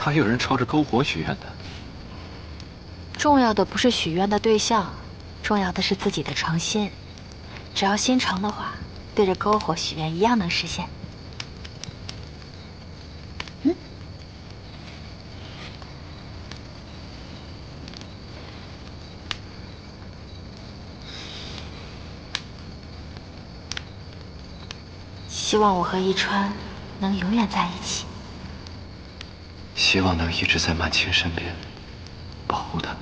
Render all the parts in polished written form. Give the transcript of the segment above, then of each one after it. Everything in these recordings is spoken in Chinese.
还有人朝着篝火许愿的。重要的不是许愿的对象，重要的是自己的诚心。只要心诚的话，对着篝火许愿一样能实现。希望我和宜川能永远在一起。希望能一直在满清身边，保护她。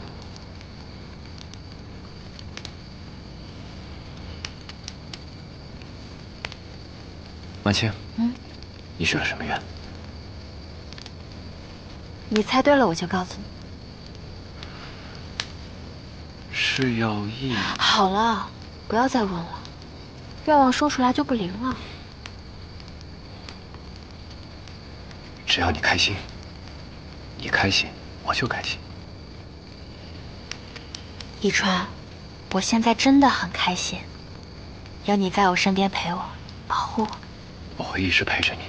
满清，你许了什么愿？你猜对了，我就告诉你。是要一……好了，不要再问了，愿望说出来就不灵了。只要你开心，你开心，我就开心。宜川，我现在真的很开心，有你在我身边陪我，保护我。我会一直陪着你，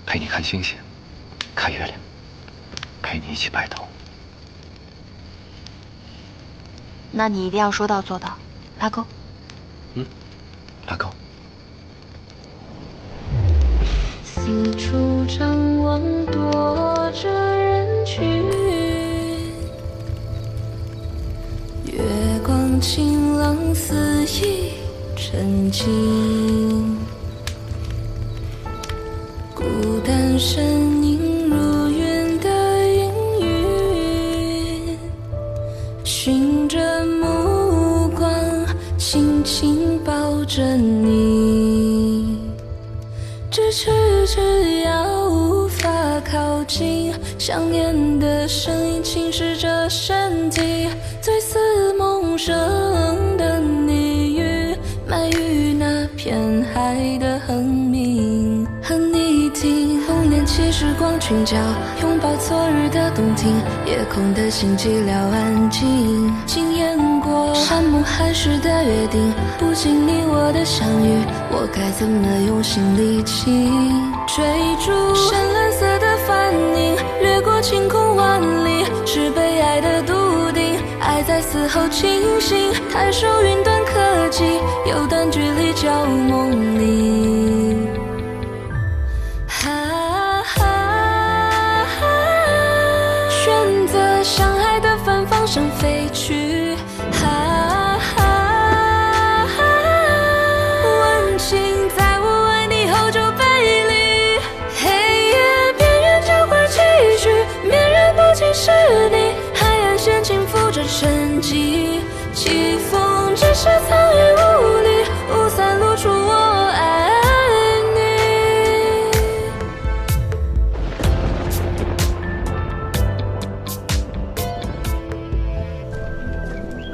陪你看星星，看月亮，陪你一起白头。那你一定要说到做到，拉钩。拉钩。四处张望，躲着人群，月光晴朗，肆意沉静，孤单身影如云的阴云，寻着目光，轻轻抱着你。咫尺只要无法靠近，想念的声音侵蚀着身体，醉似梦生的你语，埋于那片海的恒明。和你听红莲起时光群角，拥抱昨日的动听，夜空的星寂寥安静，惊艳过山盟海誓的约定，不经你我的相遇，我该怎么用心力气追逐？深蓝色的帆影掠过晴空万里，是被爱的笃定，爱在死后清醒，抬手云端科技，有段距离叫梦里。选择相爱的反方向飞去，温情在我爱你后就背离，黑夜边缘交汇期许，绵然不尽是你，海岸线轻抚着沉寂，起风只是苍与无力，雾散露出我爱你。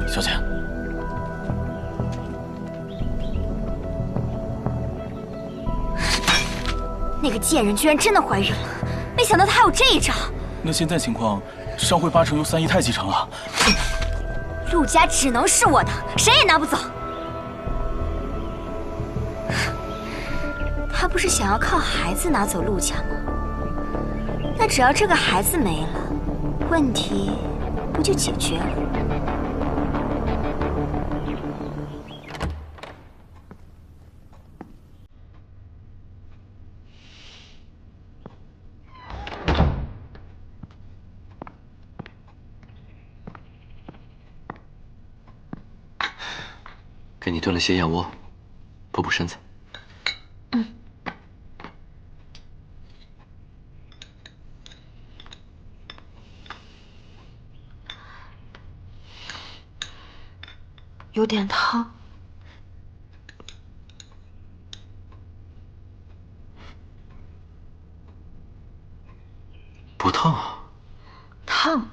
小姐，那个贱人居然真的怀孕了，没想到她还有这一招。那现在情况，商会80%由3姨太继承了。陆家只能是我的，谁也拿不走。他不是想要靠孩子拿走陆家吗？那只要这个孩子没了，问题不就解决了？给你炖了些燕窝，补补身子。有点烫。不烫啊？烫。